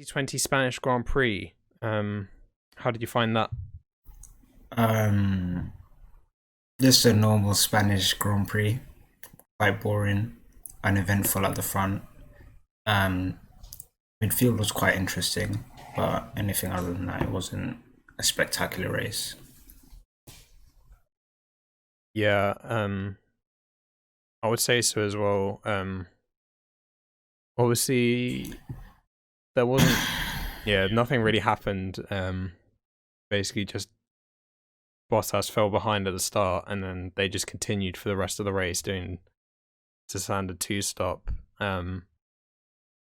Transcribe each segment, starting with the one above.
2020 Spanish Grand Prix. How did you find that? Um, just a normal Spanish Grand Prix, quite boring, uneventful at the front. Um, Midfield was quite interesting, but anything other than that, it wasn't a spectacular race. Yeah, I would say so as well. Obviously there wasn't, yeah, nothing really happened. Basically just Bottas fell behind at the start, and then they just continued for the rest of the race doing the standard two stop.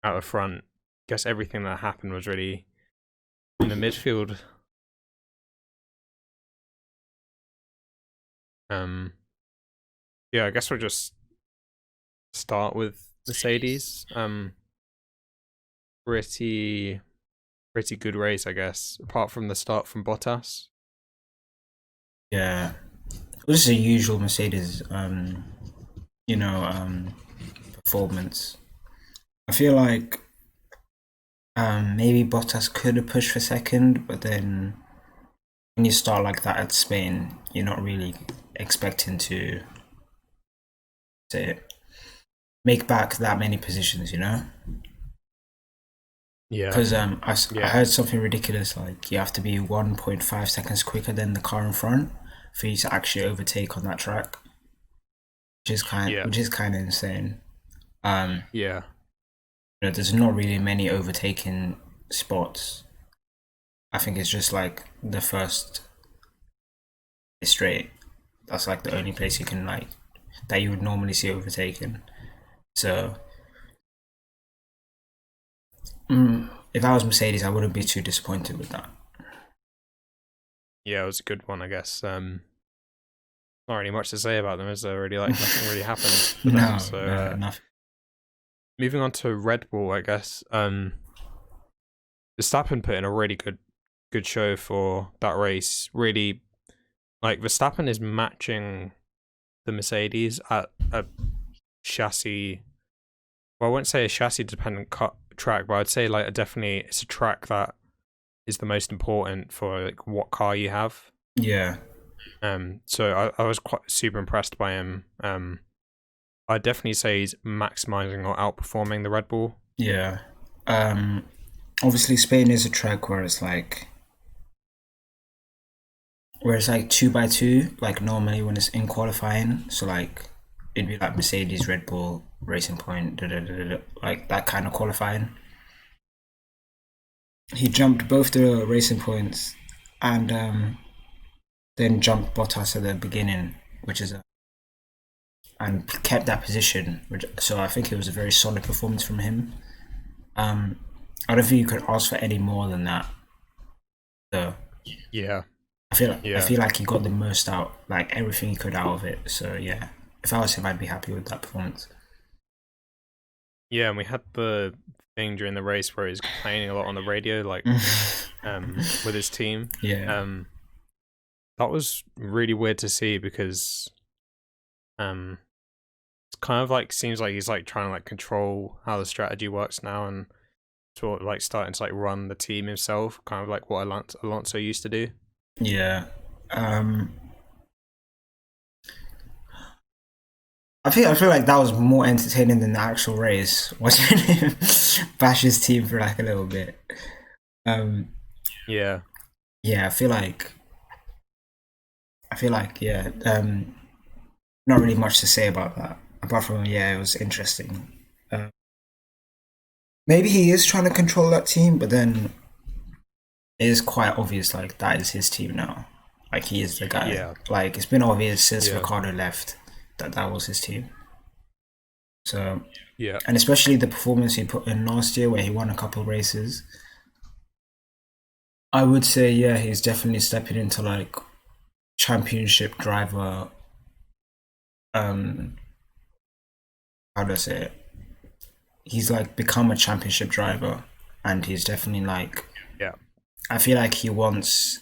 Out the front. Guess everything that happened was really in the midfield. Um, yeah, I guess we'll just start with Mercedes. Pretty good race, I guess. Apart from the start from Bottas. Yeah, it was a usual Mercedes, you know, performance. I feel like maybe Bottas could have pushed for second, but then when you start like that at Spain, you're not really expecting to say make back that many positions, you know? Yeah, Because I yeah, heard something ridiculous like you have to be 1.5 seconds quicker than the car in front for you to actually overtake on that track, yeah, which is kind of insane. Um, yeah, there's not really many overtaking spots. I think it's just like the first straight. That's like the only place you can like that you would normally see overtaken. So if I was Mercedes, I wouldn't be too disappointed with that. yeah. It was a good one, I guess. Not really much to say about them, is there? Really, like nothing really happened for them. No, So, no, nothing. moving on to Red Bull, I guess. Verstappen put in a really good show for that race. Really, like Verstappen is matching the Mercedes at a chassis. Well, I wouldn't say a chassis dependent track, but I'd say like definitely it's a track that is the most important for like what car you have. Yeah, So I was quite super impressed by him. I'd definitely say he's maximizing or outperforming the Red Bull. yeah. Um, Obviously Spain is a track where it's like two by two, like normally when it's in qualifying. So like it'd be like Mercedes, Red Bull, Racing Point, da, da, da, da, da, like that kind of qualifying. He jumped both the racing points and then jumped Bottas at the beginning, which is and kept that position. So I think it was a very solid performance from him. Um, I don't think you could ask for any more than that. So Yeah, I yeah, feel like he got the most out, like everything he could out of it. So yeah, if I was him, I'd be happy with that performance. yeah. And we had the thing during the race where he's complaining a lot on the radio, like with his team. Yeah, Um, that was really weird to see because um, it's kind of like seems like he's like trying to like control how the strategy works now and sort of like starting to like run the team himself, kind of like what Alonso used to do. yeah. Um, I feel like that was more entertaining than the actual race. Watching him bash his team for like a little bit. Um, Yeah, yeah, I feel like yeah, not really much to say about that. Apart from yeah, it was interesting. Uh, Maybe he is trying to control that team, but then it is quite obvious like that is his team now. Like he is the guy. yeah, Like it's been obvious since yeah, Ricardo left that that was his team. So yeah, and especially the performance he put in last year where he won a couple of races. I would say yeah, he's definitely stepping into like championship driver. Um, how do I say it? He's like become a championship driver, and he's definitely like yeah, I feel like he wants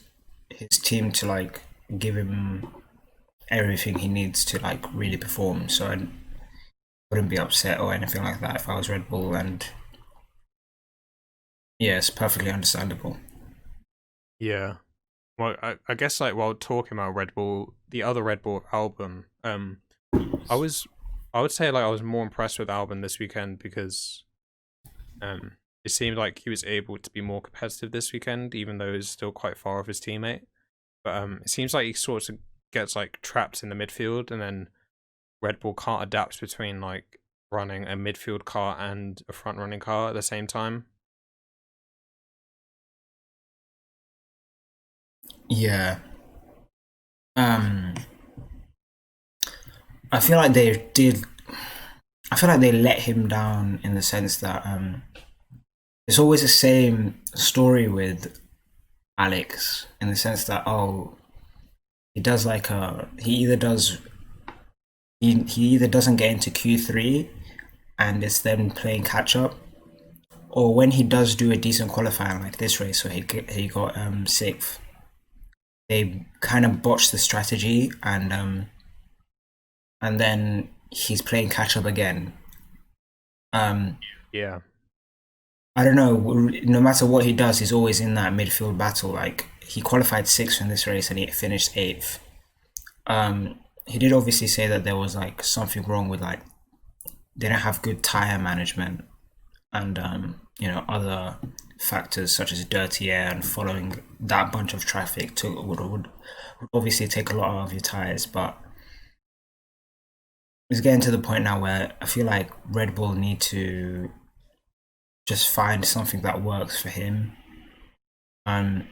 his team to like give him everything he needs to like really perform. So I wouldn't be upset or anything like that if I was Red Bull and Yeah, it's perfectly understandable. Yeah. Well, I guess like while talking about Red Bull, the other Red Bull album, I was, I would say like I was more impressed with Albon this weekend because it seemed like he was able to be more competitive this weekend, even though he's still quite far off his teammate. But it seems like he sort of gets like trapped in the midfield, and then Red Bull can't adapt between like running a midfield car and a front running car at the same time. Yeah. Um, I feel like they did. I feel like they let him down in the sense that it's always the same story with Alex in the sense that he does like he either doesn't get into Q3 and it's then playing catch up, or when he does do a decent qualifying like this race, so he got sixth. They kind of botched the strategy and then he's playing catch up again. Um, Yeah, I don't know. No matter what he does, he's always in that midfield battle. Like he qualified sixth in this race and he finished eighth. He did obviously say that there was like something wrong with like they don't have good tire management and other factors such as dirty air and following that bunch of traffic would obviously take a lot out of your tires. But it's getting to the point now where I feel like Red Bull need to just find something that works for him. Um,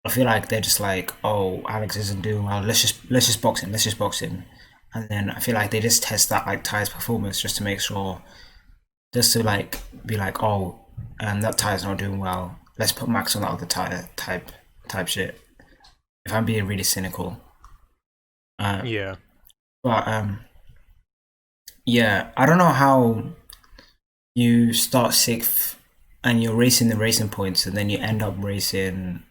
I feel like they're just like, oh, Alex isn't doing well. Let's just box him. Let's just box him. And then I feel like they just test that like tire's performance just to make sure, just to like be like, oh, that tire's not doing well. Let's put Max on the other tire type shit. If I'm being really cynical, uh, yeah, but yeah, I don't know how you start sixth and you're racing the racing points and then you end up racing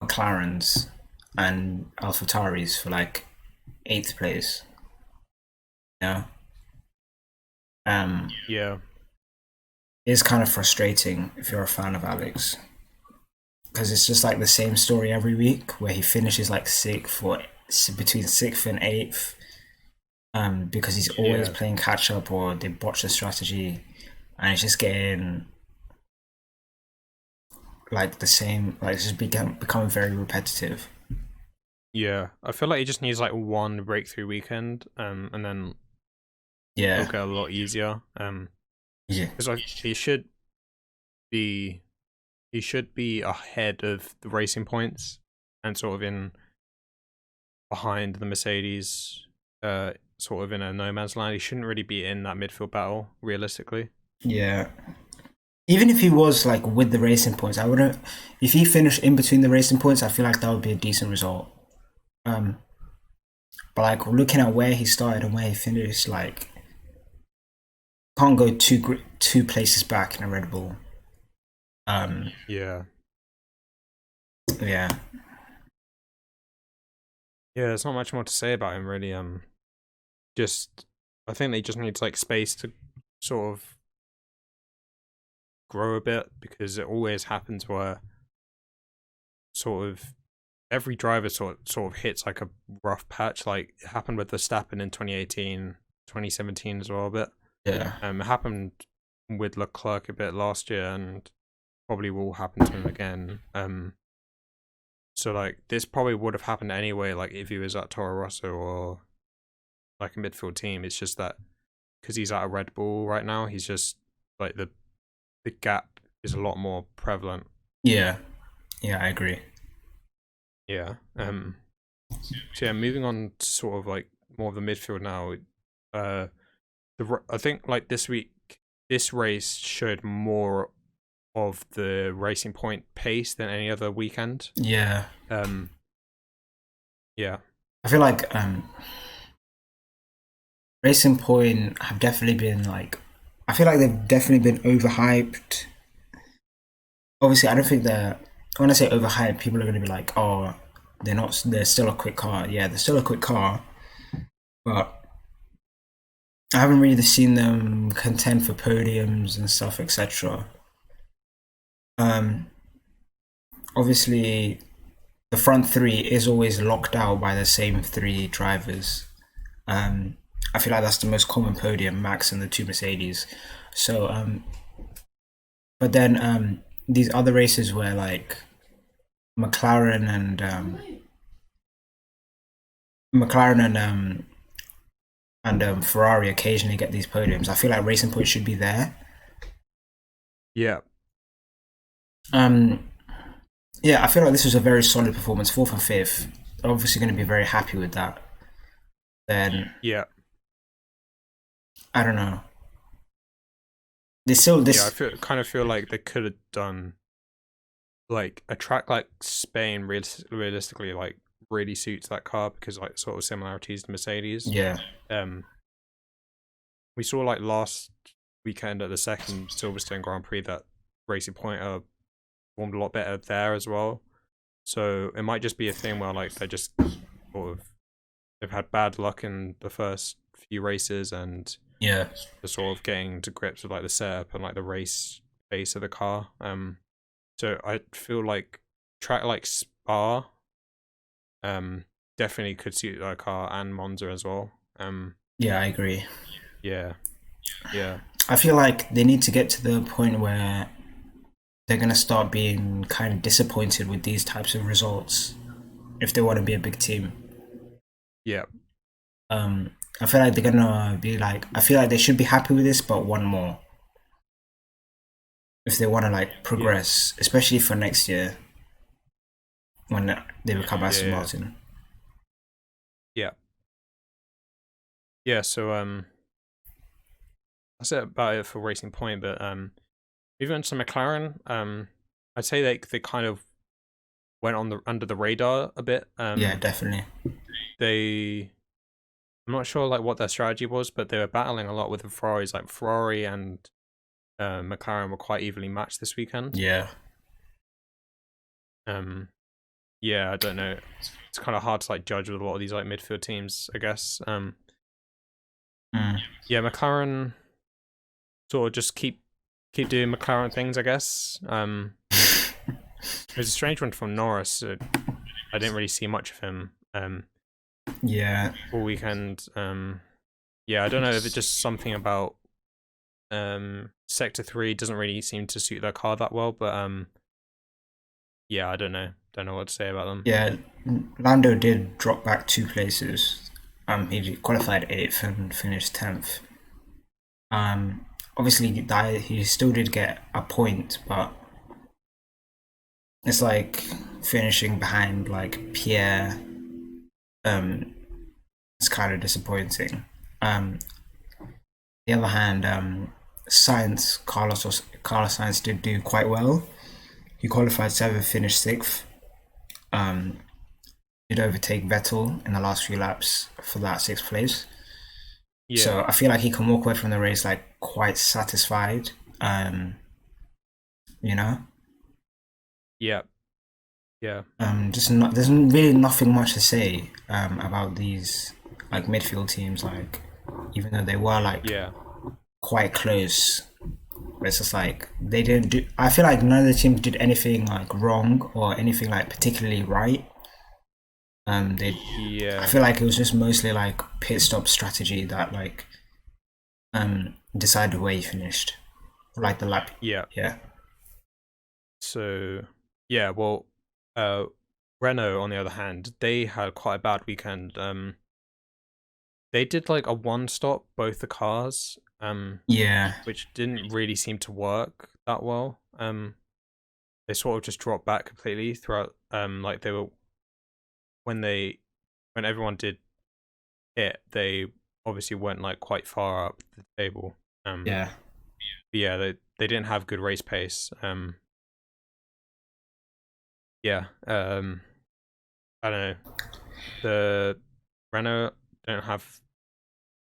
McLarens and AlphaTauris for like eighth place. You know, um, yeah, it's kind of frustrating if you're a fan of Alex because it's just like the same story every week where he finishes like sixth or between sixth and eighth, because he's always yeah, playing catch up or they botch the strategy, and it's just getting like the same, like it's just becoming very repetitive. yeah. I feel like he just needs like one breakthrough weekend, and then it'll Yeah, get a lot easier. yeah, Because be he should be ahead of the racing points and sort of in behind the Mercedes, sort of in a no man's land. He shouldn't really be in that midfield battle, realistically. yeah. Even if he was like with the racing points, I wouldn't. If he finished in between the racing points, I feel like that would be a decent result. Um, but like looking at where he started and where he finished, like can't go two places back in a Red Bull. Um, Yeah, yeah, yeah. There's not much more to say about him, really. Just I think they just needs like space to sort of grow a bit because it always happens where sort of every driver sort of hits like a rough patch. Like it happened with Verstappen in 2018, 2017 as well a bit. yeah, It happened with Leclerc a bit last year and probably will happen to him again. So like this probably would have happened anyway, like if he was at Toro Rosso or like a midfield team. It's just that because he's at a Red Bull right now, he's just like the gap is a lot more prevalent. yeah, yeah. I agree. Yeah. So yeah, moving on to sort of like more of the midfield now. Uh, I think like this week, this race showed more of the Racing Point pace than any other weekend. Yeah, Um, yeah, I feel like Racing Point have definitely been like. I feel like they've definitely been overhyped. Obviously, I don't think they're. When I say overhyped, people are going to be like, "Oh, they're not. They're still a quick car." Yeah, they're still a quick car, but I haven't really seen them contend for podiums and stuff, etc. Um, Obviously, the front three is always locked out by the same three drivers. Um, I feel like that's the most common podium, Max and the two Mercedes. So, but then these other races where like McLaren and McLaren and Ferrari occasionally get these podiums. I feel like Racing Point should be there. Yeah. Um, yeah, I feel like this was a very solid performance, fourth and fifth. They're obviously going to be very happy with that. Then Yeah. I don't know. They still this. Yeah, kind of feel like they could have done like a track like Spain realistically like really suits that car because like sort of similarities to Mercedes. Yeah, We saw like last weekend at the second Silverstone Grand Prix that Racing Point performed a lot better there as well. So it might just be a thing where like they're just sort of they've had bad luck in the first few races and yeah, they're sort of getting to grips with like the setup and like the race base of the car. So I feel like track like Spa, definitely could suit their car and Monza as well. yeah. I agree. Yeah, yeah, I feel like they need to get to the point where they're gonna start being kind of disappointed with these types of results if they want to be a big team. yeah, I feel like they're gonna be like. I feel like they should be happy with this, but one more if they want to like yeah, progress, especially for next year when they become yeah, Aston yeah, Martin. yeah. Yeah, so that's it about it for Racing Point. But moving on to McLaren, I'd say they kind of went on the under the radar a bit. Yeah, definitely. They I'm not sure like what their strategy was, but they were battling a lot with the Ferraris. Like Ferrari and McLaren were quite evenly matched this weekend. Yeah, Yeah, I don't know. It's kind of hard to like judge with a lot of these like midfield teams, I guess. mm. Yeah, McLaren sort of just keep doing McLaren things, I guess. It was a strange one from Norris. So I didn't really see much of him Yeah, all weekend. Yeah, I don't know if it's just something about Sector 3 doesn't really seem to suit their car that well, but yeah, I don't know. Don't know what to say about them. yeah. Lando did drop back 2 places. He qualified 8th and finished 10th. Obviously he still did get a point, but it's like finishing behind like Pierre. It's kind of disappointing. The other hand, Carlos Sainz did do quite well. He qualified 7th, finished 6th. Did overtake Vettel in the last few laps for that 6th place. Yeah. So I feel like he can walk away from the race like quite satisfied. You know, Yeah. Yeah. just not. There's really nothing much to say about these like midfield teams. Like, even though they were like Yeah. quite close, but it's just like they didn't do. I feel like none of the teams did anything like wrong or anything like particularly right. They. Yeah. I feel like it was just mostly like pit stop strategy that like decided where you finished, like the lap. Yeah. Yeah. So yeah, well, Renault on the other hand, they had quite a bad weekend. They did like a one stop both the cars, Yeah. which didn't really seem to work that well. They sort of just dropped back completely throughout. Like they were when everyone did it, they obviously went like quite far up the table. Yeah. But yeah, they didn't have good race pace. Yeah. I don't know. The Renault don't have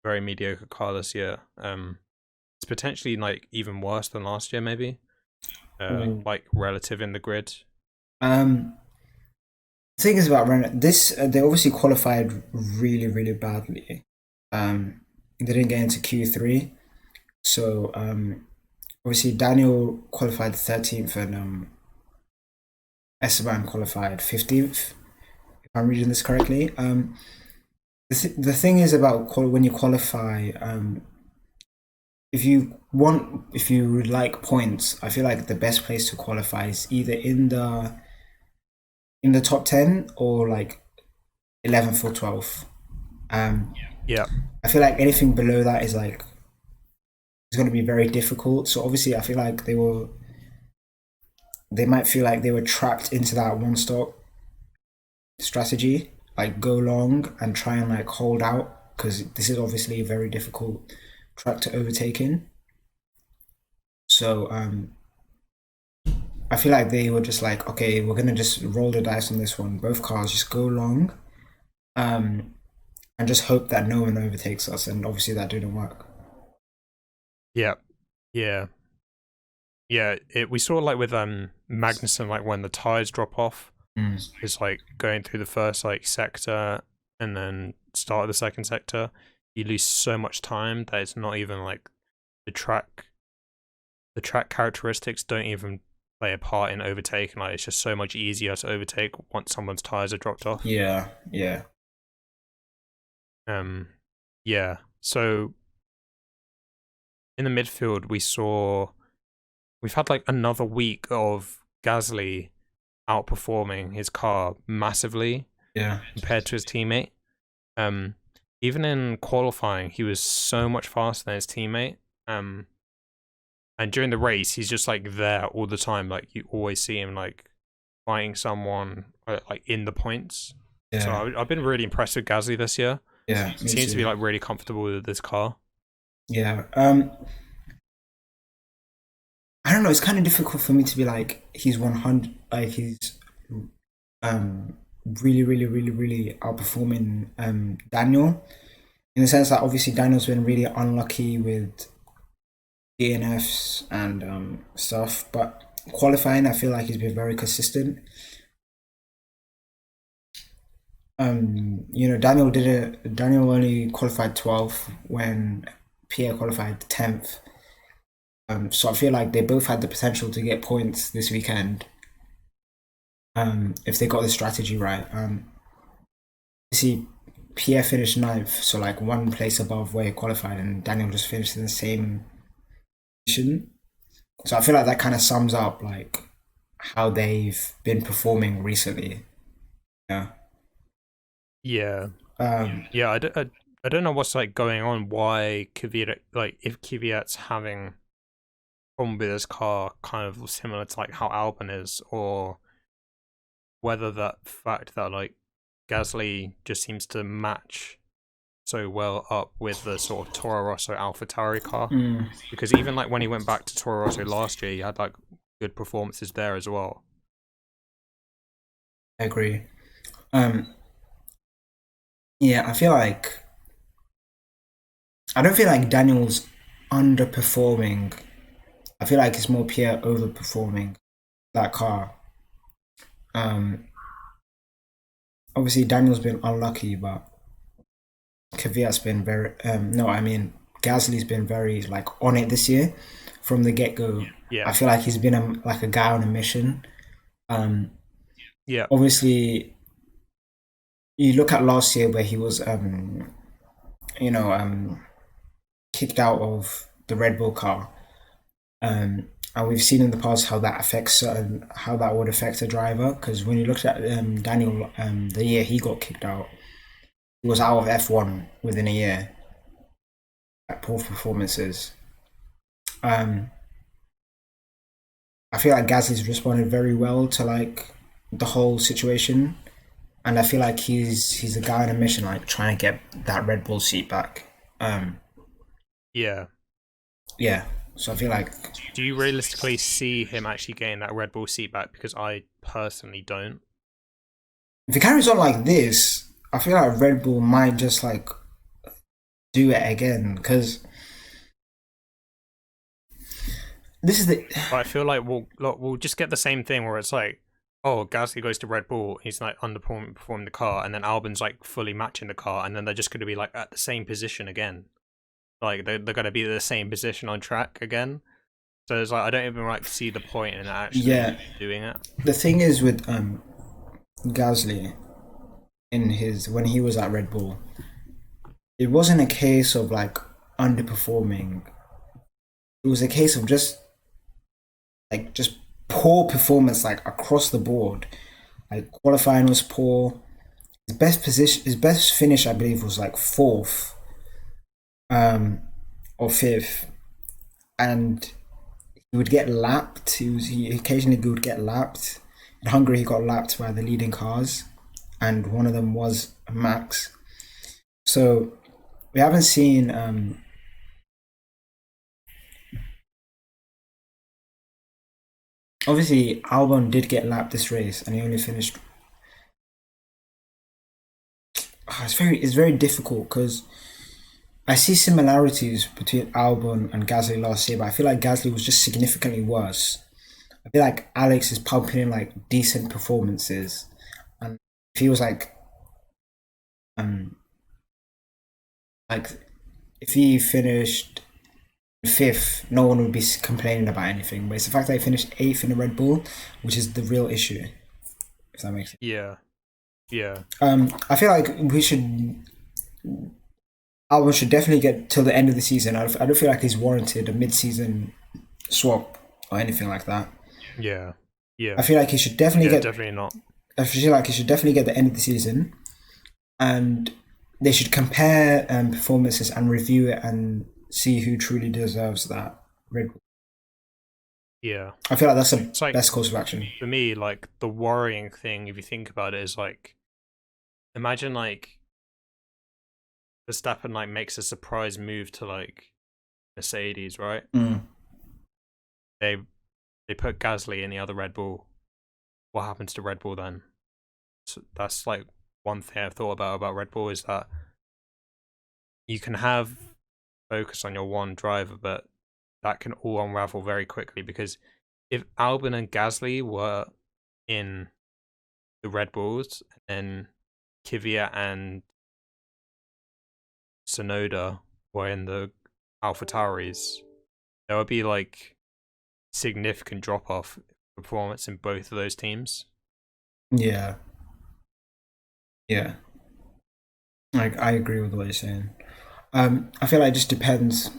very mediocre car this year. It's potentially like even worse than last year, maybe. Like relative in the grid. The thing is about Renault, this they obviously qualified really, really badly. They didn't get into Q3, so obviously Daniel qualified 13th and Esteban qualified 15th. If I'm reading this correctly. The thing is about when you qualify, if you would like points, I feel like the best place to qualify is either in the top 10 or like 11th or 12th. Yeah. I feel like anything below that is like it's going to be very difficult. So obviously, I feel like they might feel like they were trapped into that one stop strategy, like go long and try and like hold out because this is obviously a very difficult track to overtake in. So I feel like they were just like, okay, we're gonna just roll the dice on this one. Both cars just go long, and just hope that no one overtakes us. And obviously that didn't work. Yeah. Yeah. Yeah. We saw like with Magnussen, like when the tires drop off, it's like going through the first like sector and then start of the second sector, you lose so much time that it's not even like the track characteristics don't even play a part in overtaking. Like it's just so much easier to overtake once someone's tires are dropped off. Yeah, yeah. Yeah. So in the midfield, we've had like another week of Gasly outperforming his car massively, yeah, compared to his teammate. Even in qualifying, he was so much faster than his teammate. And during the race, he's just like there all the time. Like you always see him like fighting someone like in the points. yeah. So I've been really impressed with Gasly this year. Yeah, he seems to be like really comfortable with this car. Yeah. I don't know. It's kind of difficult for me to be like he's 100. Like he's really, really, really, really outperforming Daniel in the sense that obviously Daniel's been really unlucky with DNFs and stuff, but qualifying I feel like he's been very consistent. Daniel only qualified 12th when Pierre qualified 10th. So I feel like they both had the potential to get points this weekend if they got the strategy right. See, Pierre finished 9th, so like one place above where he qualified, and Daniel just finished in the same position. So I feel like that kind of sums up like how they've been performing recently. Yeah. Yeah. I don't know what's like going on. Why Kvyat, like if Kvyat's having problem with his car, kind of similar to like how Albon is, or whether that fact that like Gasly just seems to match so well up with the sort of Toro Rosso AlphaTauri car. Because even like when he went back to Toro Rosso last year, he had like good performances there as well. I agree. Yeah, I don't feel like Daniel's underperforming. I feel like it's more Pierre overperforming that car. Obviously Daniel's been unlucky, but Kvyat's been very Gasly's been very like on it this year from the get go. Yeah. I feel like he's been like a guy on a mission. Yeah. Obviously, you look at last year where he was kicked out of the Red Bull car. And we've seen in the past how that would affect a driver. Because when you looked at Daniel, the year he got kicked out, he was out of F1 within a year. Like poor performances. I feel like Gasly's responded very well to like the whole situation, and I feel like he's a guy on a mission, like trying to get that Red Bull seat back. Yeah. So I feel like. Do you realistically see him actually getting that Red Bull seat back? Because I personally don't. If he carries on like this, I feel like Red Bull might just like do it again, because this is the. But I feel like we'll just get the same thing where it's like, oh, Gasly goes to Red Bull, he's like underperforming the car, and then Albon's like fully matching the car, and then they're just going to be like at the same position again. Like they're going to be the same position on track again. So it's like I don't even like see the point in Yeah, actually doing it. the thing is with Gasly in his when he was at Red Bull, it wasn't a case of like underperforming. It was a case of just poor performance like across the board. Like qualifying was poor. His best finish, I believe, was like fourth, or fifth, and he would get lapped. He occasionally would get lapped. In Hungary, he got lapped by the leading cars, and one of them was Max. So we haven't seen. Obviously, Albon did get lapped this race, and he only finished. It's very difficult because I see similarities between Albon and Gasly last year, but I feel like Gasly was just significantly worse. I feel like Alex is pumping in like decent performances, and it feels um like if he finished fifth, no one would be complaining about anything. But it's the fact that he finished eighth in the Red Bull, which is the real issue. If that makes sense. Yeah, yeah, I feel like Albon should definitely get till the end of the season. I don't feel like he's warranted a mid-season swap or anything like that. yeah, yeah. I feel like he should definitely get. Definitely not. I feel like he should definitely get the end of the season, and they should compare performances and review it and see who truly deserves that Red Bull. Yeah, I feel like that's the like, best course of action. For me, like the worrying thing, if you think about it, is like imagine like Verstappen like makes a surprise move to like Mercedes, right? They put Gasly in the other Red Bull. What happens to Red Bull then? So that's like one thing I've thought about Red Bull is that you can have focus on your one driver, but that can all unravel very quickly because if Albon and Gasly were in the Red Bulls and Kvyat and Tsunoda were in the AlphaTauris, there would be like significant drop off performance in both of those teams. Yeah. Yeah. Like I agree with what you're saying. I feel like it just depends.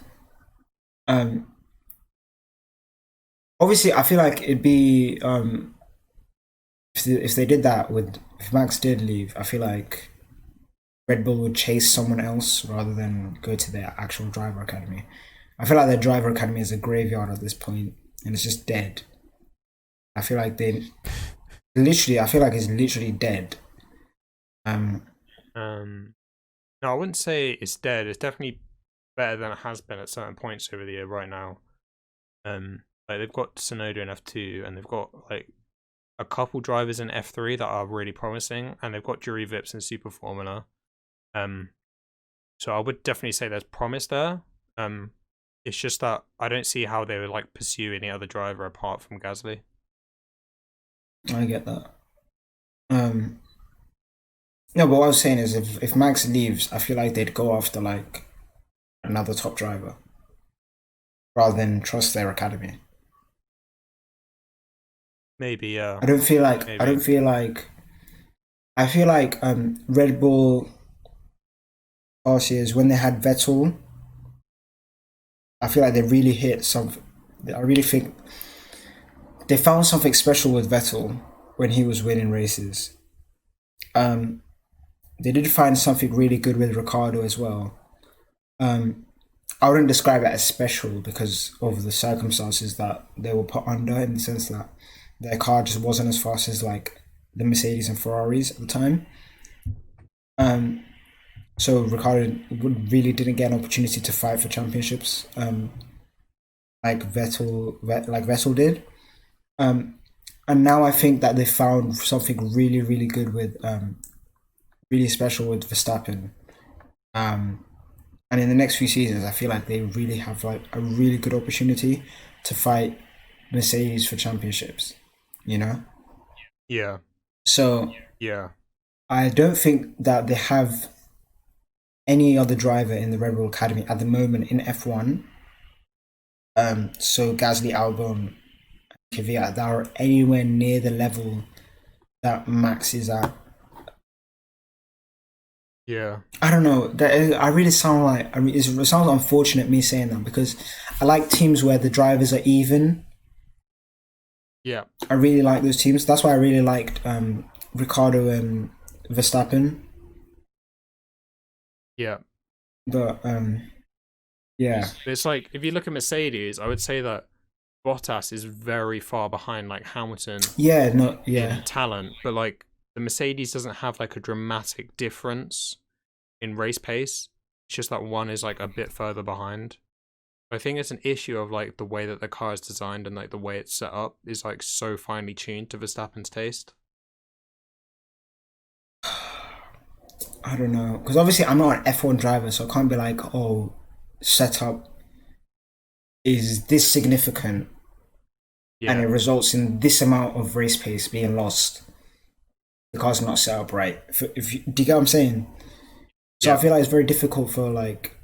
Obviously I feel like it'd be if they did that with if Max did leave, I feel like Red Bull would chase someone else rather than go to their actual driver academy. I feel like their driver academy is a graveyard at this point and it's just dead. I feel like I feel like it's literally dead. No, I wouldn't say it's dead. It's definitely better than it has been at certain points over the year right now. Like they've got Tsunoda in F2 and they've got like a couple drivers in F3 that are really promising and they've got Jury Vips in Super Formula. So I would definitely say there's promise there. It's just that I don't see how they would like pursue any other driver apart from Gasly. I get that. No, but what I was saying is if Max leaves, I feel like they'd go after like another top driver rather than trust their academy. Maybe, yeah. I don't feel like Maybe. I feel like Red Bull last year's when they had Vettel, I feel like they really hit something. I really think they found something special with Vettel when he was winning races. They did find something really good with Ricardo as well. I wouldn't describe it as special because of the circumstances that they were put under, in the sense that their car just wasn't as fast as like the Mercedes and Ferraris at the time. So Ricardo really didn't get an opportunity to fight for championships, like Vettel did. And now I think that they found something really, really good with, really special with Verstappen. And in the next few seasons, I feel like they really have like a really good opportunity to fight Mercedes for championships. You know? Yeah. So yeah, I don't think that they have any other driver in the Red Bull Academy at the moment in F1 So Gasly, Albon, Kvyat, that are anywhere near the level that Max is at. Yeah. I don't know. I really sound like it sounds unfortunate me saying that because I like teams where the drivers are even. Yeah. I really like those teams. That's why I really liked Ricardo and Verstappen. Yeah. But yeah, It's like if you look at Mercedes, I would say that Bottas is very far behind like Hamilton yeah, no, yeah, in talent, but like the Mercedes doesn't have like a dramatic difference in race pace. It's just that one is like a bit further behind. I think it's an issue of like the way that the car is designed and like the way it's set up is like so finely tuned to Verstappen's taste. I don't know because obviously I'm not an F1 driver, so I can't be like, oh, setup is this significant and it Yeah. results in this amount of race pace being lost. The car's not set up right. Do you get what I'm saying? So I Yeah. feel like it's very difficult for like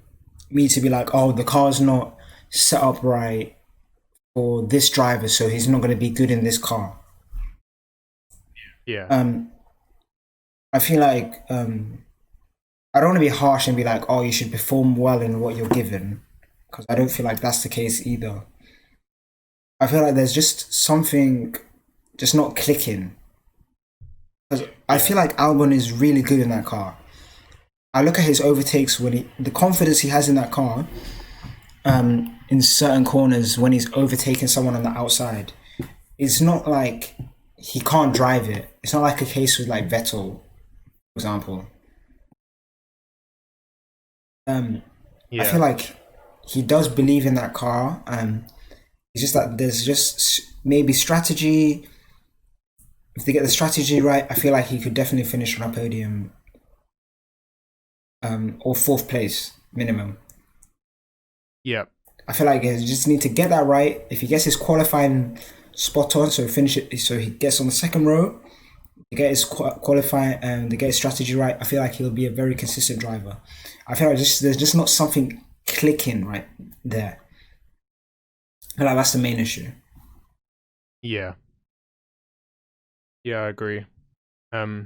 me to be like, oh, the car's not set up right for this driver, so he's not going to be good in this car. Yeah. I feel like I don't want to be harsh and be like, oh, you should perform well in what you're given, because I don't feel like that's the case either. I feel like there's just something just not clicking. Because I Yeah. feel like Albon is really good in that car. I look at his overtakes the confidence he has in that car, in certain corners when he's overtaking someone on the outside. It's not like he can't drive it. It's not like a case with like Vettel, for example. I feel Yeah. like he does believe in that car. It's just that there's just maybe strategy. If they get the strategy right, I feel like he could definitely finish on a podium, or fourth place minimum. Yeah. I feel like he just need to get that right. If he gets his qualifying spot on, so finish it, so he gets on the second row, to get his qualifying and to get his strategy right, I feel like he'll be a very consistent driver. I feel like there's just not something clicking right there. I feel like that's the main issue. Yeah. Yeah, I agree. But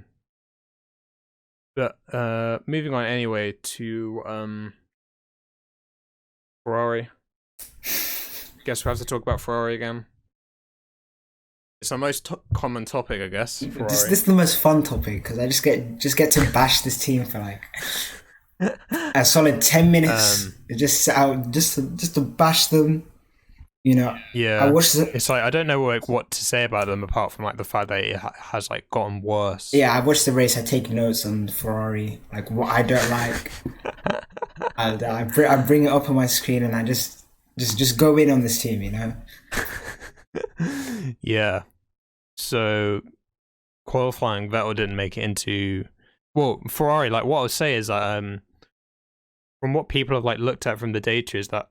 moving on anyway to Ferrari. Guess we have to talk about Ferrari again. It's our most common topic, I guess. Ferrari. This is the most fun topic because I just get to bash this team for like a solid 10 minutes. Just sit out just to bash them. You know, yeah. I watched it's like I don't know like what to say about them apart from like the fact that it has like gotten worse. Yeah, I watched the race. I take notes on Ferrari, like what I don't like. And I bring it up on my screen, and I just go in on this team. You know. Yeah. So qualifying, Vettel didn't make it into. Well, Ferrari. Like what I would say is that from what people have like looked at from the data is that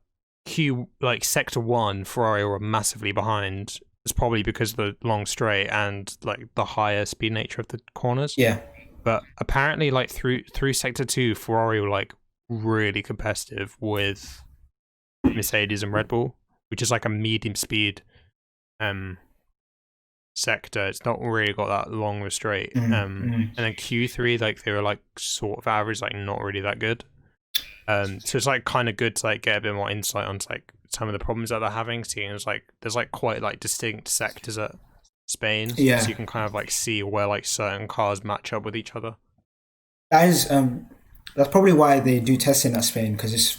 sector 1 Ferrari were massively behind. It's probably because of the long straight and like the higher speed nature of the corners. Yeah. But apparently like through sector 2 Ferrari were like really competitive with Mercedes and Red Bull, which is like a medium speed sector. It's not really got that long of a straight. And then Q3 like they were like sort of average, like not really that good. So it's like kind of good to like get a bit more insight on like some of the problems that they're having. Seeing as like there's like quite like distinct sectors at Spain, Yeah. so you can kind of like see where like certain cars match up with each other. That is that's probably why they do testing at Spain because it's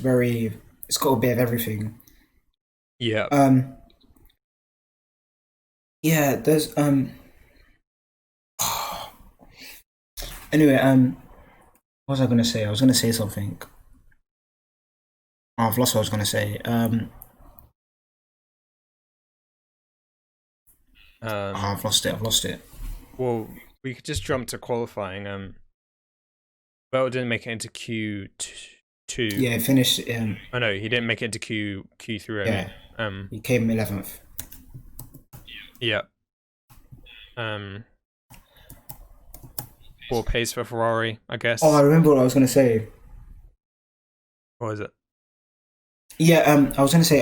got a bit of everything. Yeah. Yeah. There's Anyway, what was I gonna say? I was gonna say something. Oh, I've lost what I was gonna say. I've lost it. Well, we could just jump to qualifying. Vettel didn't make it into Q2. Yeah, finished. Oh no, he didn't make it into Q3. Yeah. He came 11th. Yeah. Poor pace for Ferrari, I guess. Oh, I remember what I was gonna say. What was it? Yeah. I was gonna say.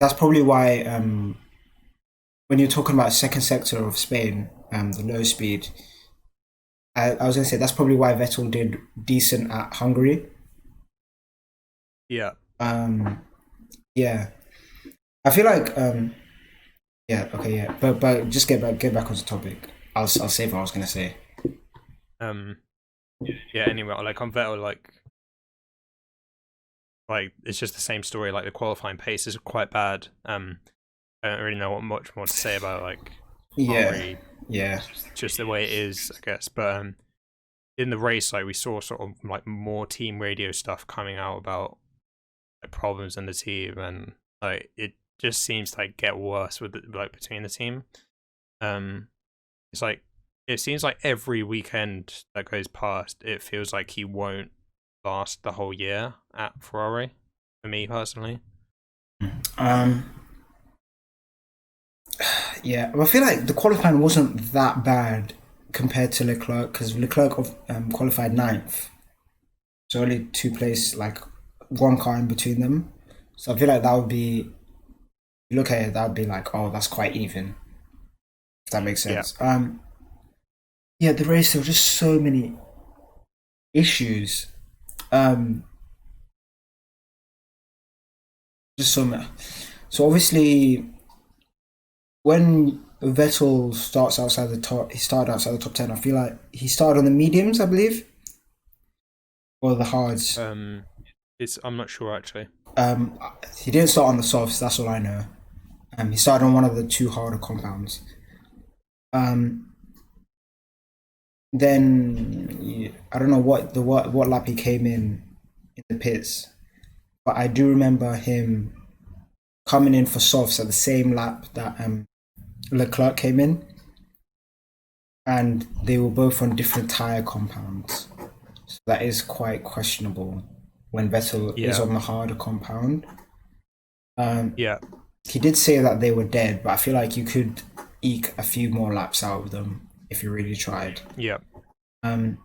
that's probably why when you're talking about second sector of Spain, the low speed, I was gonna say that's probably why Vettel did decent at Hungary. Yeah. Um, yeah, I feel like yeah, okay, yeah, but just get back on the topic. I'll save what I was gonna say. Um. Yeah. Anyway, like on Vettel, like it's just the same story. Like the qualifying pace is quite bad. I don't really know what much more to say about like Yeah, Ferrari, yeah, just the way it is, I guess. But in the race, like we saw sort of like more team radio stuff coming out about like problems in the team, and like it just seems to like get worse with like between the team. Um, it's like it seems like every weekend that goes past, it feels like he won't last the whole year at Ferrari. For me personally, um, yeah. I feel like the qualifying wasn't that bad compared to Leclerc because Leclerc qualified ninth, so only two place like one car in between them. So I feel like that would be you look at it, that would be like, oh, that's quite even. If that makes yeah, sense. Yeah, the race there were just so many issues. Um, just so many. So obviously, when Vettel starts outside the top, he started outside the top 10. I feel like he started on the mediums, I believe, or the hards. um, it's I'm not sure actually. Um, he didn't start on the softs. That's all I know. He started on one of the two harder compounds. Um, then I don't know what lap he came in the pits, but I do remember him coming in for softs at the same lap that Leclerc came in, and they were both on different tire compounds. So that is quite questionable when Vettel is Yeah, on the harder compound. Um, yeah, he did say that they were dead, but I feel like you could eke a few more laps out of them if you really tried. yeah, Um,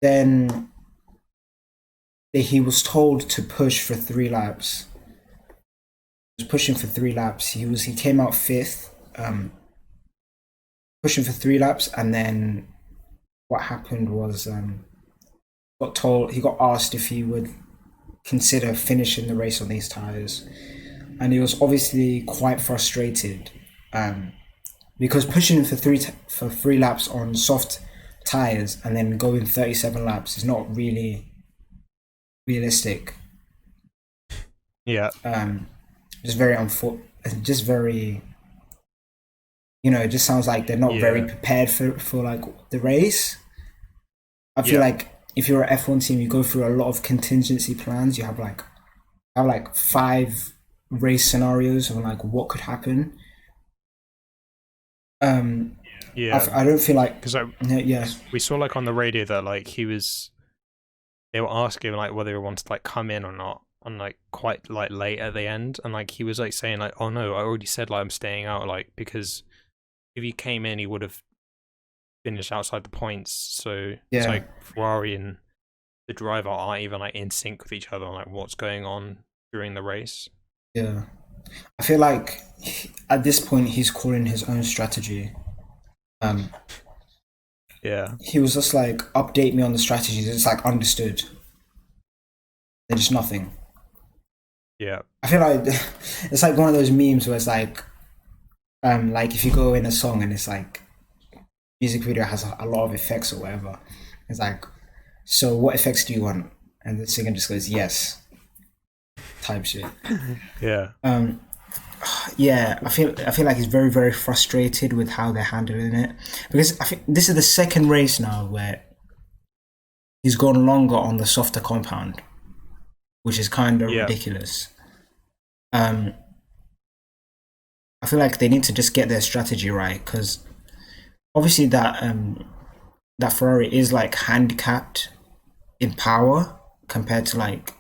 then he was told to push for 3 laps. He was pushing for 3 laps. He came out fifth, pushing for 3 laps, and then what happened was he got asked if he would consider finishing the race on these tires, and he was obviously quite frustrated because pushing for 3 laps on soft tires and then going 37 laps is not really realistic. yeah, Just very just very, it just sounds like they're not very yeah, prepared for like the race. I feel yeah, like if you're an F1 team, you go through a lot of contingency plans. You have like 5 race scenarios of like what could happen. Um, yeah. I don't feel like Because yeah, we saw like on the radio that like they were asking like whether he wanted to like come in or not, and like quite like late at the end, and like he was like saying like, oh no, I already said like I'm staying out, like because if he came in, he would have finished outside the points. So it's yeah, like Ferrari and the driver aren't even like in sync with each other on like what's going on during the race. yeah. I feel like at this point he's calling his own strategy. Um, Yeah, he was just like, update me on the strategies. It's like understood. They're just nothing. yeah, I feel like it's like one of those memes where it's like if you go in a song and it's like music video has a lot of effects or whatever. It's like, so what effects do you want? And the singer just goes, yes, type shit. yeah, Um, yeah, I feel like he's very very frustrated with how they're handling it because I think this is the second race now where he's gone longer on the softer compound, which is kind of yeah, ridiculous. Um, I feel like they need to just get their strategy right because obviously that Ferrari is like handicapped in power compared to like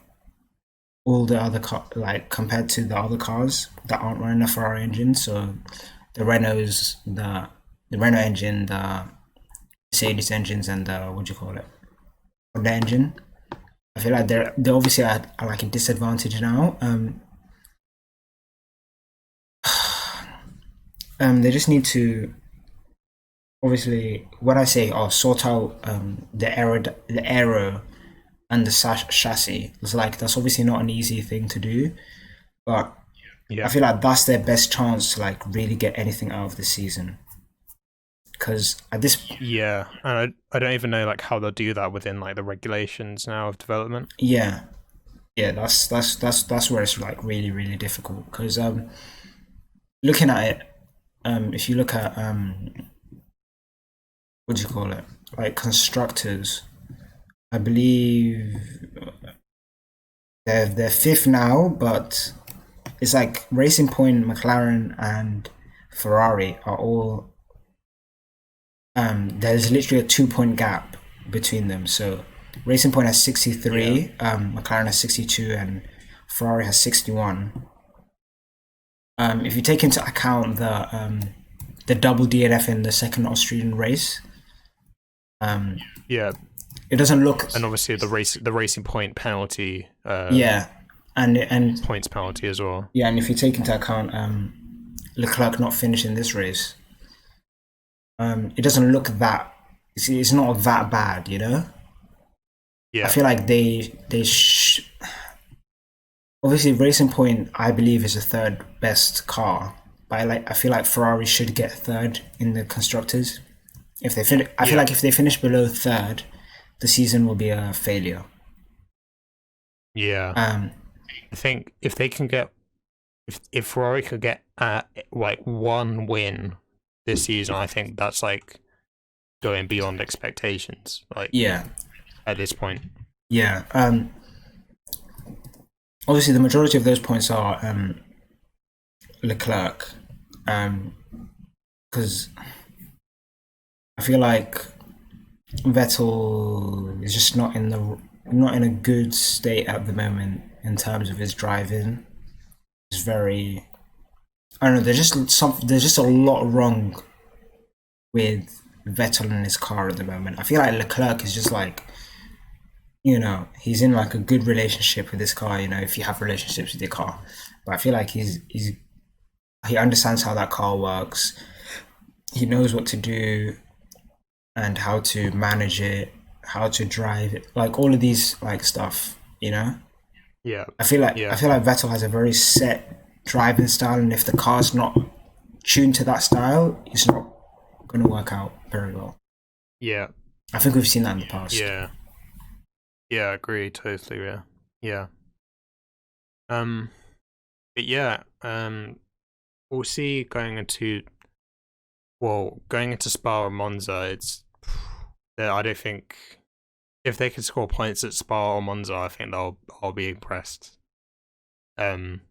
all the other like compared to the other cars that aren't running a Ferrari engine. So the Renaults, the Renault engine, the Mercedes engines, and the what do you call it, Honda engine. I feel like yeah, they're obviously at like a disadvantage now. They just need to, obviously, when I say sort out the aero and the chassis, it's like that's obviously not an easy thing to do, but I Yeah. feel like that's their best chance to like really get anything out of the season. Because at this, Yeah, and I don't even know like how they'll do that within like the regulations now of development. yeah, yeah, that's where it's like really really difficult. Because looking at it, if you look at what do you call it, like constructors, I believe they're fifth now, but it's like Racing Point, McLaren, and Ferrari are all. There's literally a 2 point gap between them. So Racing Point has Yeah, 63, McLaren has 62, and Ferrari has 61. If you take into account the double DNF in the second Austrian race, yeah, it doesn't look. and obviously the Racing Point penalty, Yeah, and points penalty as well. yeah, and if you take into account Leclerc not finishing this race, it doesn't look that. It's not that bad, you know. I Yeah, feel like obviously Racing Point I believe is the third best car, but I feel like Ferrari should get third in the constructors. If they finish, I feel yeah, like if they finish below third, the season will be a failure. yeah. Um, I think if they can get if Ferrari could get like one win this season, I think that's like going beyond expectations. Like yeah, at this point. yeah. Obviously the majority of those points are Leclerc, because I feel like Vettel is just not in a good state at the moment in terms of his driving. It's very, I don't know. There's just a lot wrong with Vettel in his car at the moment. I feel like Leclerc is just like, he's in like a good relationship with his car. If you have relationships with your car, but I feel like he understands how that car works. He knows what to do and how to manage it, how to drive it, like all of these like stuff. Yeah, I yeah, feel like Vettel has a very set driving style, and if the car's not tuned to that style, it's not going to work out very well. yeah, I think we've seen that in the past. yeah, yeah. I agree totally. Yeah, yeah. Um, but yeah, we'll see going into Spa or Monza. It's I don't think if they can score points at Spa or Monza, I think I'll be impressed. Um,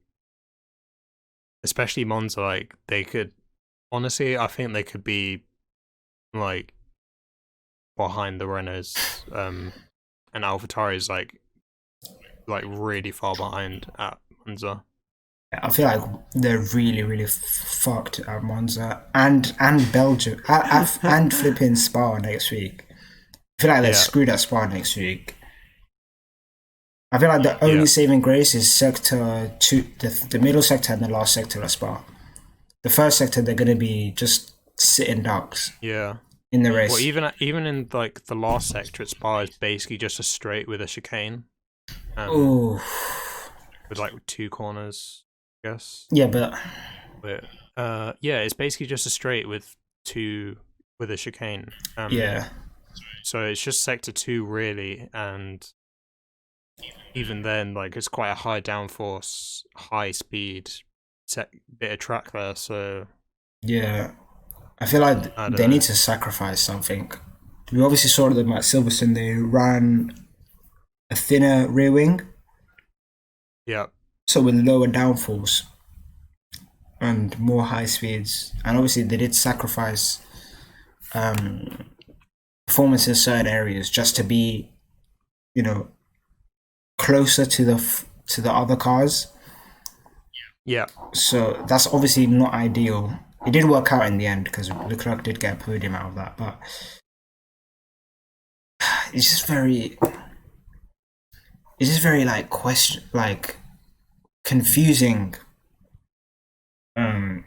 especially Monza, like they could honestly, I think they could be like behind the Renaults, and AlphaTauri is like really far behind at Monza. I feel like they're really, really fucked at Monza and Belgium and flipping Spa next week. I feel like they're Yeah, screwed at Spa next week. I feel like the only yeah, saving grace is sector two, the middle sector and the last sector at Spa. The first sector, they're going to be just sitting ducks yeah. in the Well, race. even in like the last sector at Spa is basically just a straight with a chicane, um, Oh, with like two corners, I guess. yeah, but But yeah, it's basically just a straight with a chicane. yeah, So it's just sector two really, and even then, like it's quite a high downforce, high speed bit of track there. So yeah. I feel like I don't they need know. to sacrifice something. We obviously saw them at Silverstone. They ran a thinner rear wing, Yeah, so with lower downforce and more high speeds. And obviously, they did sacrifice performance in certain areas just to be, you know, closer to the other cars. yeah, So that's obviously not ideal. It did work out in the end because Leclerc did get a podium out of that, but it's just very, like confusing. Um,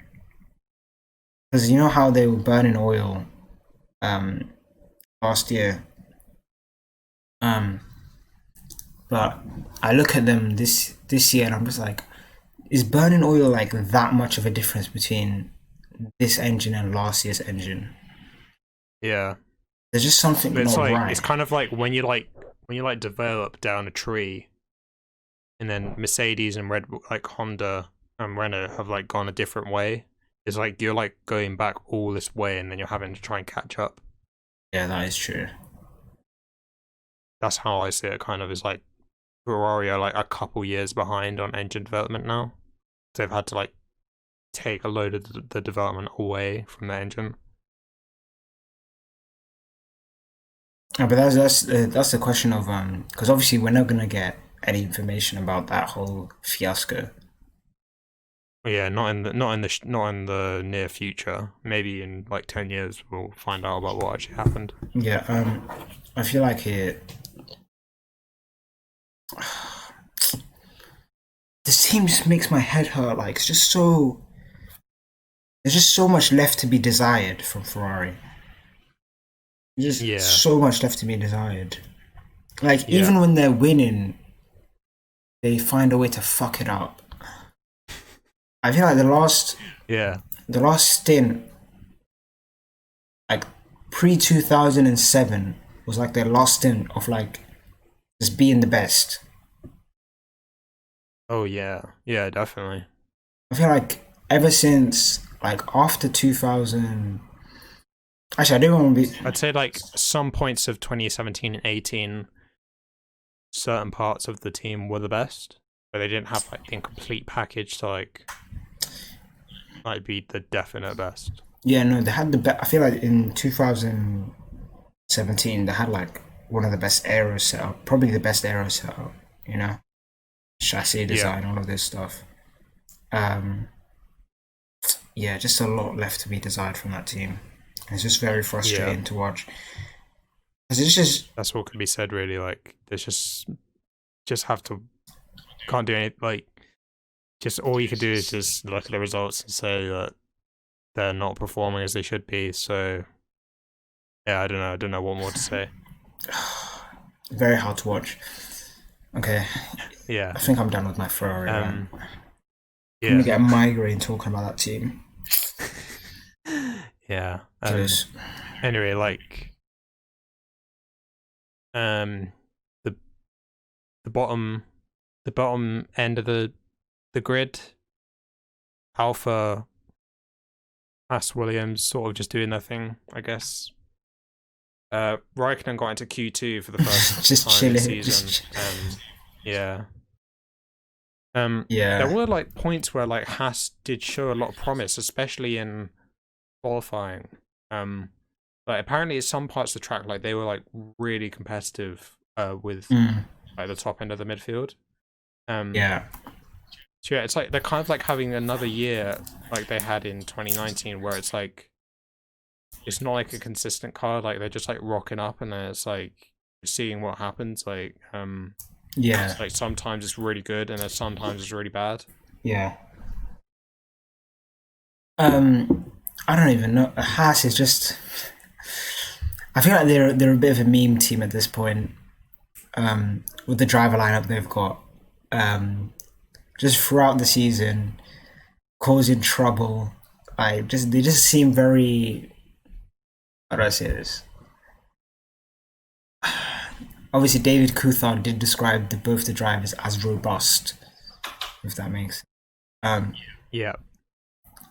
because you know how they were burning oil last year. But I look at them this year and I'm just like, is burning oil like that much of a difference between this engine and last year's engine? Yeah. There's just something But it's not like right. it's kind of like when you develop down a tree, and then Mercedes and Honda and Renault have like gone a different way. It's like you're like going back all this way, and then you're having to try and catch up. Yeah, that is true. That's how I see it. Kind of is like Ferrari are like a couple years behind on engine development now. So they've had to like take a load of the development away from the engine. Yeah, but that's the question of because obviously we're not gonna get any information about that whole fiasco. Yeah, not in the near future. Maybe in like 10 years we'll find out about what actually happened. Yeah, I feel like it. This team just makes my head hurt. Like it's just so. There's just so much left to be desired from Ferrari. Just so much left to be desired. Like even when they're winning, they find a way to fuck it up. I feel like the last stint, like pre 2007, was like their last stint of like just being the best. Oh yeah, definitely. I feel like ever since like after 2000. Actually, I don't want to be. I'd say like some points of 2017 and 18, certain parts of the team were the best, but they didn't have like the complete package to like be the definite best. Yeah, no, they had the best. I feel like in 2017 they had like one of the best aero setup, probably the best aero setup. You know, chassis design, all of this stuff. Yeah, just a lot left to be desired from that team. It's just very frustrating to watch. It's just that's what can be said really. Like there's just have to can't do anything. Like just all you can do is just look at the results and say that they're not performing as they should be. So yeah, I don't know what more to say. Very hard to watch. Okay. Yeah. I think I'm done with my Ferrari. Yeah. I'm gonna get a migraine talking about that team. Yeah. Anyway, like the bottom end of the grid, Alpha, Haas, Williams, sort of just doing their thing, I guess. Raikkonen got into Q2 for the first just time chilling, this season. There were like points where like Haas did show a lot of promise, especially in qualifying. Like apparently in some parts of the track, like they were like really competitive with like the top end of the midfield. So yeah, it's like they're kind of like having another year like they had in 2019, where it's like it's not like a consistent car. Like they're just like rocking up, and then it's like seeing what happens. Like it's like sometimes it's really good, and then sometimes it's really bad. Yeah. I don't even know. Haas is just. I feel like they're a bit of a meme team at this point. With the driver lineup they've got, just throughout the season, causing trouble. They just seem very. How do I say this? Obviously, David Coulthard did describe both the drivers as robust, if that makes sense. Yeah.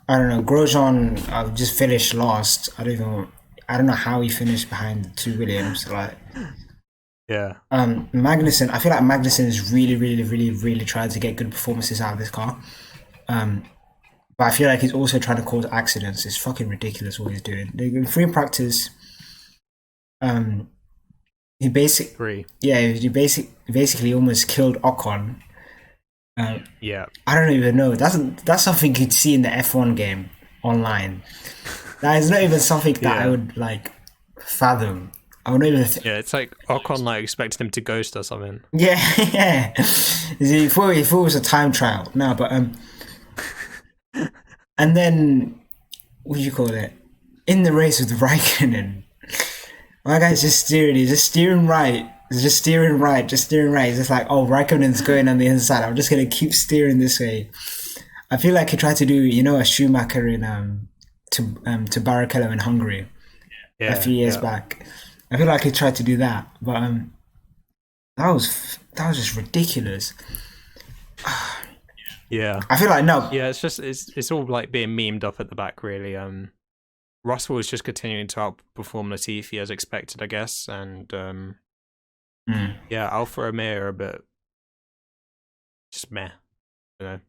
I don't know. Grosjean just finished last. I don't know how he finished behind the two Williams. Like, yeah. Magnussen. I feel like Magnussen is really, really, really, really trying to get good performances out of this car. But I feel like he's also trying to cause accidents. It's fucking ridiculous what he's doing. In free practice, he basically almost killed Ocon. Yeah. I don't even know. That's something you'd see in the F1 game online. That is not even something that I would like fathom. I would not even. It's like Ocon like expected him to ghost or something. Yeah. He thought it was a time trial. No, but and then what do you call it? In the race with Raikkonen, my guy's just steering. He's just steering right. He's just steering right. Just steering right. He's just like, oh, Raikkonen's going on the inside. I'm just gonna keep steering this way. I feel like he tried to do, a Schumacher in to Barrichello in Hungary a Yeah, few years yeah, back. I feel like he tried to do that, but that was just ridiculous. yeah, I feel like no. yeah. It's just it's all like being memed up at the back, really. Russell was just continuing to outperform Latifi as expected, I guess, and yeah, Alfa Romeo are a bit just meh, you know.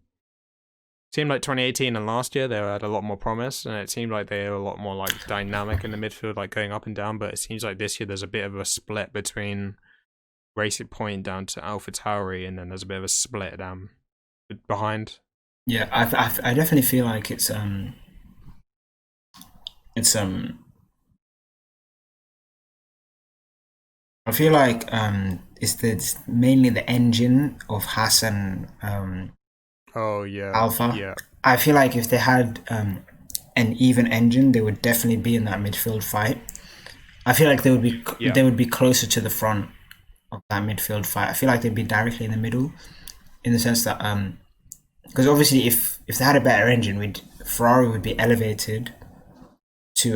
Seemed like 2018 and last year they had a lot more promise, and it seemed like they were a lot more like dynamic in the midfield, like going up and down. But it seems like this year there's a bit of a split between Racing Point down to AlphaTauri, and then there's a bit of a split down behind. Yeah, I definitely feel like it's I feel like it's mainly the engine of Haas and Oh yeah, Alpha. yeah, I feel like if they had an even engine, they would definitely be in that midfield fight. I feel like yeah, they would be closer to the front of that midfield fight. I feel like they'd be directly in the middle, in the sense that because obviously if they had a better engine, we'd Ferrari would be elevated to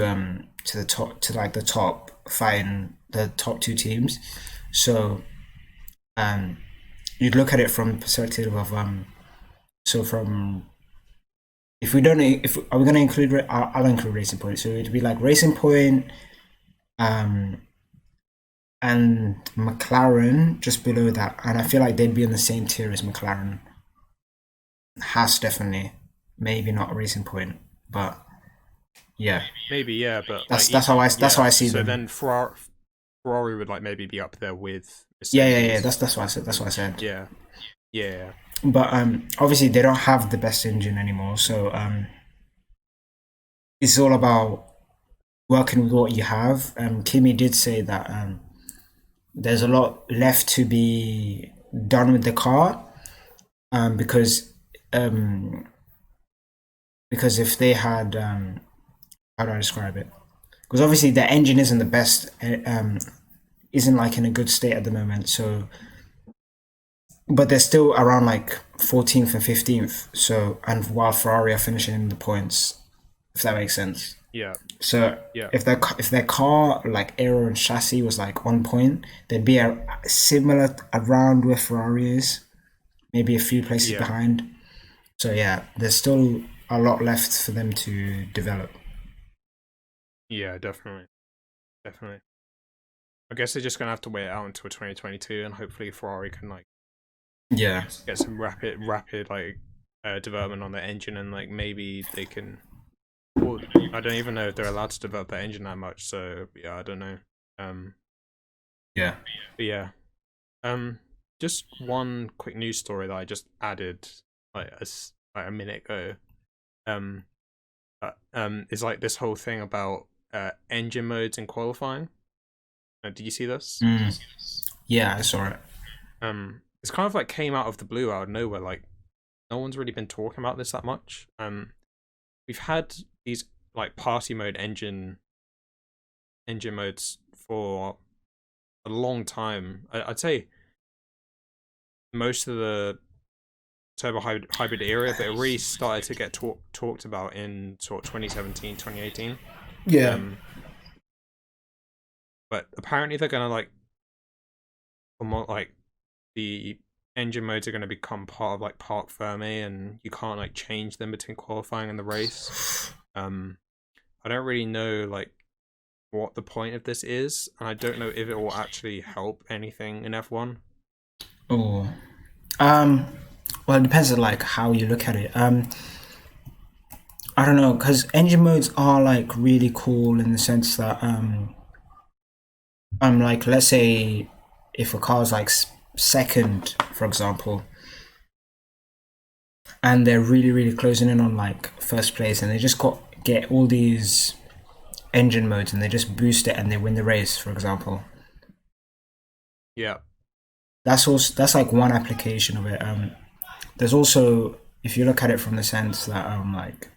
the top, to like the top, fighting the top two teams. So you'd look at it from the perspective of so from if we don't if are we going to include I'll include Racing Point, so it'd be like Racing Point um and McLaren just below that, and I feel like they'd be on the same tier as McLaren. Haas definitely, maybe not Racing Point, but yeah, maybe yeah, but like that's how I see So them. then Ferrari would like maybe be up there with Yeah. Mercedes. That's what I said. That's what I said. Yeah, yeah, But obviously they don't have the best engine anymore, so it's all about working with what you have. Kimi did say that there's a lot left to be done with the car, because um, if they had how do I describe it? Because obviously the engine isn't the best, isn't like in a good state at the moment. So, but they're still around like 14th and 15th. So, and while Ferrari are finishing in the points, if that makes sense. yeah, So yeah, if their car like aero and chassis was like on point, they'd be similar around where Ferrari is, maybe a few places yeah, behind. So yeah, there's still a lot left for them to develop. yeah, definitely, definitely. I guess they're just gonna have to wait it out until 2022, and hopefully Ferrari can like Yeah, get some rapid like development on their engine, and like maybe they can. Well, I don't even know if they're allowed to develop their engine that much. So yeah, I don't know. Um, yeah. but yeah, just one quick news story that I just added like like a minute ago. Um, is like this whole thing about engine modes in qualifying. Did you see this? Yeah, I saw it. It's kind of like came out of the blue, out of nowhere. Like no one's really been talking about this that much. We've had these like party mode engine modes for a long time. I'd say most of the turbo hybrid era, but it really started to get talked about in sort of 2017, 2018. Yeah. But apparently they're gonna like the engine modes are going to become part of like Parc Fermé, and you can't like change them between qualifying and the race. I don't really know like what the point of this is, and I don't know if it will actually help anything in F1. Oh, well, it depends on like how you look at it. I don't know, because engine modes are like really cool in the sense that like let's say if a car's like second, for example, and they're really closing in on like first place, and they just get all these engine modes, and they just boost it and they win the race, for example. Yeah, That's like one application of it. There's also, if you look at it from the sense that like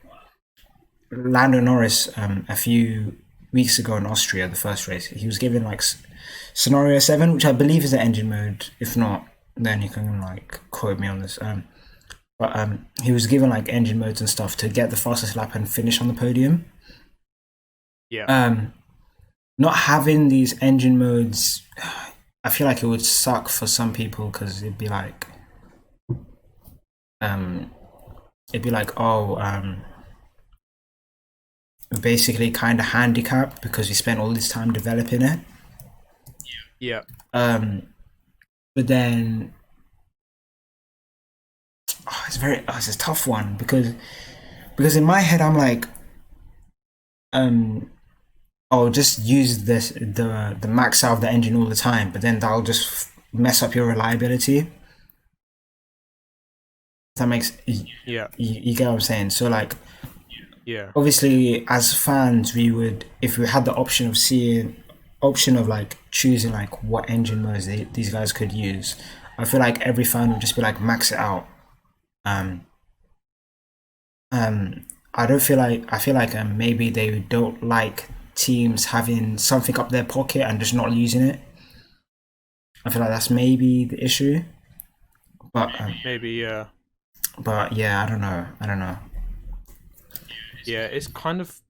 Lando Norris a few weeks ago in Austria, the first race, he was given like scenario 7, which I believe is the engine mode. If not, then you can like quote me on this. But he was given like engine modes and stuff to get the fastest lap and finish on the podium. Yeah. Not having these engine modes, I feel like it would suck for some people because it'd be like, oh, basically kind of handicapped because we spent all this time developing it. Yeah. But then it's a tough one because in my head I'm like, oh, just use the max out of the engine all the time, but then that'll just mess up your reliability. That makes you get what I'm saying. So like, Yeah. obviously as fans we would, if we had the option of like choosing like what engine modes these guys could use, I feel like every fan would just be like max it out. I feel like maybe they don't like teams having something up their pocket and just not using it. I feel like that's maybe the issue. But Maybe, yeah. But yeah, I don't know. Yeah, it's kind of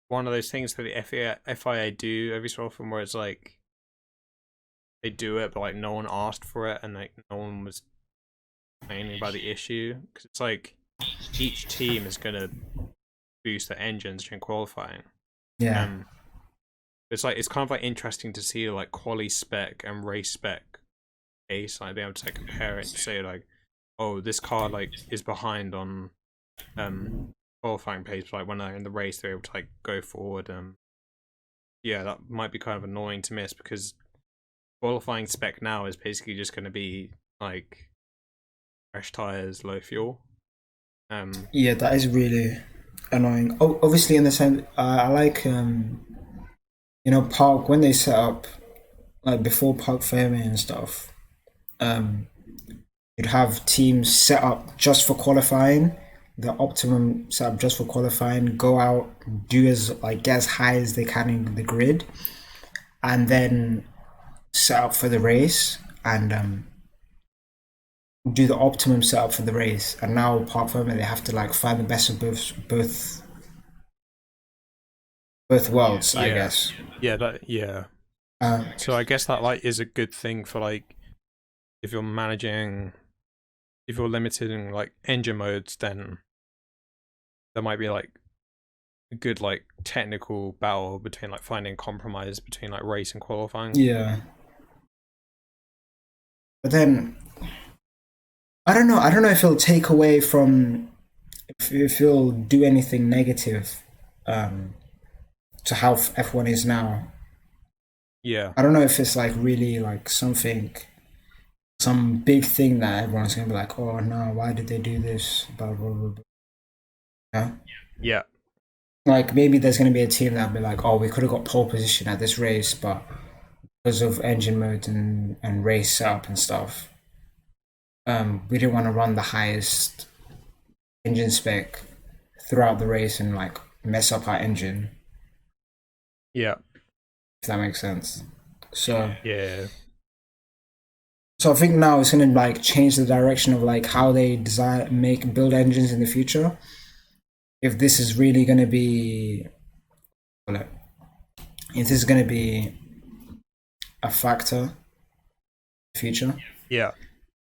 one of those things that the FIA do every so often, where it's like they do it, but like no one asked for it, and like no one was complaining about the issue, because it's like each team is gonna boost their engines during qualifying. Yeah. It's like, it's kind of like interesting to see like quali spec and race spec base, like be able to like compare it to say like, oh, this car like is behind on qualifying pace, but like when they're in the race they're able to like go forward. Yeah, that might be kind of annoying to miss, because qualifying spec now is basically just going to be like fresh tires, low fuel. Yeah, that is really annoying. Oh, obviously in the same, I like Park when they set up like before Park Fermi and stuff. You'd have teams set up just for qualifying, the optimum setup just for qualifying, go out, do get as high as they can in the grid, and then set up for the race and do the optimum setup for the race. And now apart from it, they have to like find the best of both worlds, I guess. Yeah. So I guess that like is a good thing for like, if you're limiting like engine modes, then there might be like a good like technical battle between like finding compromise between like race and qualifying. Yeah. But then I don't know if it'll take away from, if it'll do anything negative to how F1 is now. Yeah. I don't know if it's like really like some big thing that everyone's gonna be like, oh no, why did they do this? Blah blah blah. Yeah. Yeah. Like maybe there's gonna be a team that'll be like, oh, we could have got pole position at this race, but because of engine mode and race setup and stuff, we didn't want to run the highest engine spec throughout the race and like mess up our engine. Yeah. If that makes sense. So yeah. So I think now it's gonna like change the direction of like how they build engines in the future. If this is really gonna be, if this is gonna be a factor in the future. Yeah.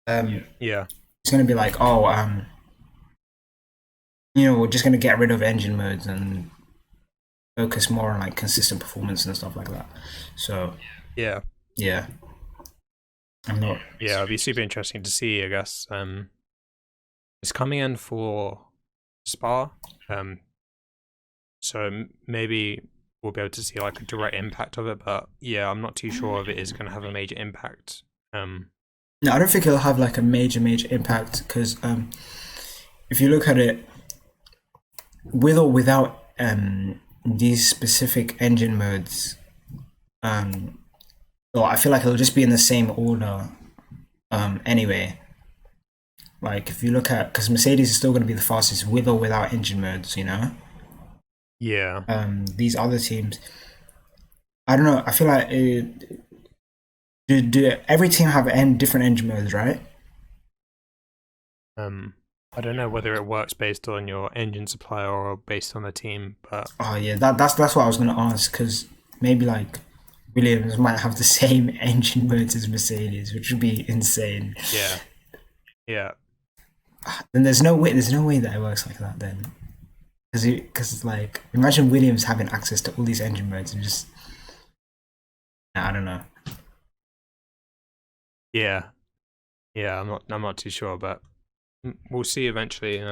Yeah. It's gonna be like, oh, we're just gonna get rid of engine modes and focus more on like consistent performance and stuff like that. So yeah. I'm not. Yeah, it'll be super interesting to see, I guess. It's coming in for Spa. So maybe we'll be able to see like a direct impact of it, but yeah, I'm not too sure if it is going to have a major impact. No, I don't think it'll have like a major impact, because if you look at it, with or without these specific engine modes, well, I feel like it'll just be in the same order anyway. Like if you look at, because Mercedes is still going to be the fastest with or without engine modes, Yeah. These other teams, I don't know. I feel like do every team have different engine modes, right? I don't know whether it works based on your engine supplier or based on the team, but Oh yeah, that's what I was gonna ask, because maybe like Williams might have the same engine modes as Mercedes, which would be insane. yeah, yeah, Then there's no way that it works like that then, because like imagine Williams having access to all these engine modes and just I don't know. yeah, yeah. I'm not too sure, but we'll see eventually.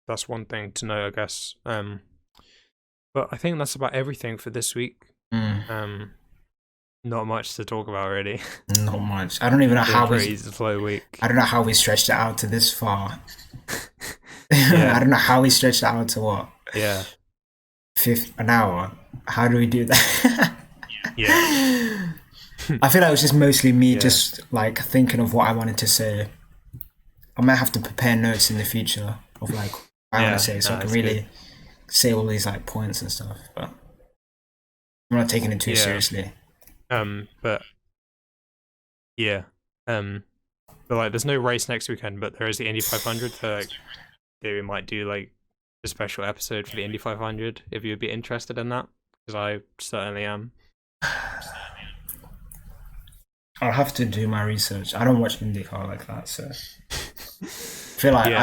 That's one thing to know, I guess. But I think that's about everything for this week. Not much to talk about really. Not much. I don't even know Been how a pretty slow week. I don't know how we stretched it out to this far. Yeah. I don't know how we stretched it out to what? Yeah. An hour. How do we do that? Yeah. I feel like it was just mostly me Yeah. just like thinking of what I wanted to say. I might have to prepare notes in the future of like what I want to say, so I can really say all these like points and stuff. But I'm not taking it too seriously. But yeah. But like, there's no race next weekend, but there is the Indy 500. So like, we might do like a special episode for the Indy 500 if you'd be interested in that, because I certainly am. I'll have to do my research. I don't watch IndyCar like that, so I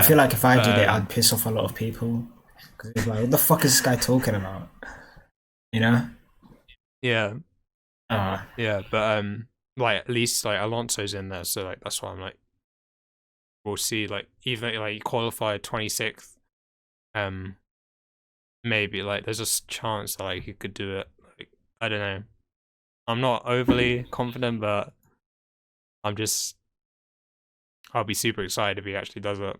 feel like if I did it, I'd piss off a lot of people, because it's like, what the fuck is this guy talking about? You know? Yeah. Yeah, but like at least like Alonso's in there, so like that's why I'm like, we'll see. Like even like he qualified 26th, maybe like there's a chance that like he could do it. Like, I don't know. I'm not overly confident, but I'll be super excited if he actually does it.